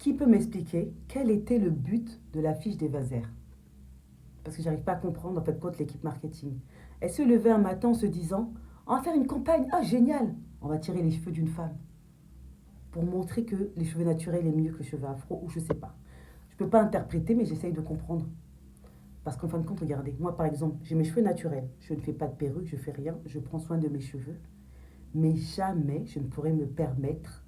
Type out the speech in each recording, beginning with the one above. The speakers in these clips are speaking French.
Qui peut m'expliquer quel était le but de l'affiche des Vaser? Parce que j'arrive pas à comprendre en fait compte l'équipe marketing. Elle se levait un matin en se disant on va faire une campagne, ah génial, on va tirer les cheveux d'une femme pour montrer que les cheveux naturels est mieux que les cheveux afro ou je sais pas. Je peux pas interpréter mais j'essaye de comprendre. Parce qu'en fin de compte, regardez, moi par exemple, j'ai mes cheveux naturels, je ne fais pas de perruque, je fais rien, je prends soin de mes cheveux, mais jamais je ne pourrais me permettre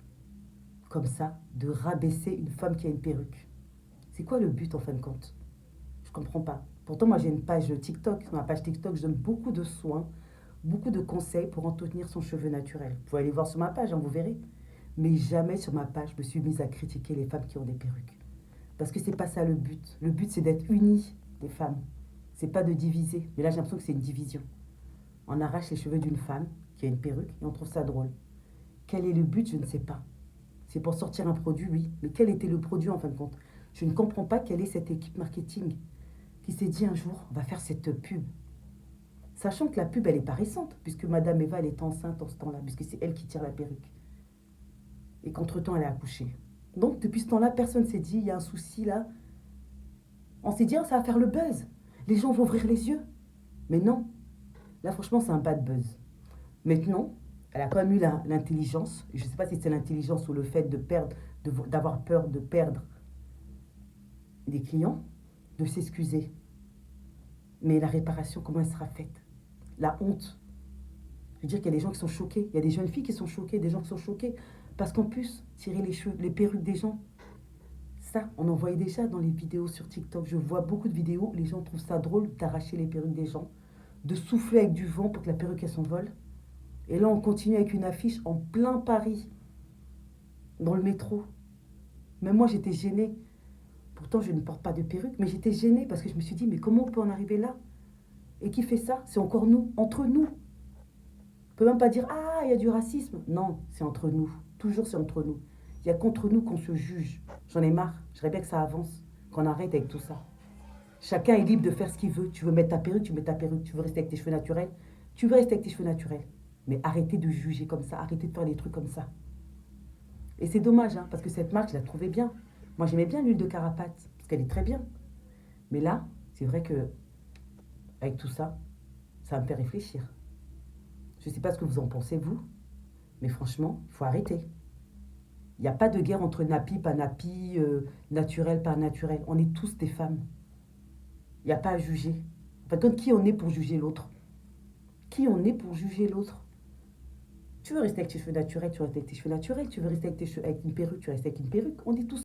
comme ça de rabaisser une femme qui a une perruque. C'est quoi le but en fin de compte? Je comprends pas. Pourtant, moi, j'ai une page TikTok. Sur ma page TikTok, je donne beaucoup de soins, beaucoup de conseils pour entretenir son cheveu naturel. Vous pouvez aller voir sur ma page, hein, vous verrez. Mais jamais sur ma page, je me suis mise à critiquer les femmes qui ont des perruques. Parce que c'est pas ça le but. Le but, c'est d'être unis, les femmes. C'est pas de diviser. Mais là, j'ai l'impression que c'est une division. On arrache les cheveux d'une femme qui a une perruque et on trouve ça drôle. Quel est le but? Je ne sais pas. C'est pour sortir un produit, oui. Mais quel était le produit en fin de compte? Je ne comprends pas quelle est cette équipe marketing qui s'est dit un jour, on va faire cette pub. Sachant que la pub, elle n'est pas récente, puisque Madame Eva, elle est enceinte en ce temps-là, puisque c'est elle qui tire la perruque. Et qu'entre-temps, elle est accouchée. Donc, depuis ce temps-là, personne ne s'est dit, il y a un souci là. On s'est dit, oh, ça va faire le buzz. Les gens vont ouvrir les yeux. Mais non. Là, franchement, c'est un bad buzz. Maintenant, elle a quand même eu l'intelligence, je ne sais pas si c'est l'intelligence ou le fait de perdre, d'avoir peur de perdre des clients, de s'excuser. Mais la réparation, comment elle sera faite? La honte. Je veux dire qu'il y a des gens qui sont choqués. Il y a des jeunes filles qui sont choquées, des gens qui sont choqués. Parce qu'en plus, tirer les cheveux, les perruques des gens, ça, on en voyait déjà dans les vidéos sur TikTok. Je vois beaucoup de vidéos, les gens trouvent ça drôle d'arracher les perruques des gens, de souffler avec du vent pour que la perruque elle s'envole. Et là, on continue avec une affiche en plein Paris, dans le métro. Même moi, j'étais gênée. Pourtant, je ne porte pas de perruque, mais j'étais gênée parce que je me suis dit, mais comment on peut en arriver là? Et qui fait ça? C'est encore nous, entre nous. On peut même pas dire, ah, il y a du racisme. Non, c'est entre nous. Toujours, c'est entre nous. Il y a qu'entre nous qu'on se juge. J'en ai marre. J'aimerais bien que ça avance, qu'on arrête avec tout ça. Chacun est libre de faire ce qu'il veut. Tu veux mettre ta perruque, tu mets ta perruque. Tu veux rester avec tes cheveux naturels, tu veux rester avec tes cheveux naturels. Mais arrêtez de juger comme ça. Arrêtez de faire des trucs comme ça. Et c'est dommage, hein, parce que cette marque, je la trouvais bien. Moi, j'aimais bien l'huile de Carapate, parce qu'elle est très bien. Mais là, c'est vrai que, avec tout ça, ça me fait réfléchir. Je ne sais pas ce que vous en pensez, vous, mais franchement, il faut arrêter. Il n'y a pas de guerre entre nappy, pas nappy, naturel, pas naturel. On est tous des femmes. Il n'y a pas à juger. En fait, qui on est pour juger l'autre? Qui on est pour juger l'autre? Tu veux rester avec tes cheveux naturels, tu restes avec tes cheveux naturels. Tu veux rester avec, avec une perruque, tu restes avec une perruque. On est tous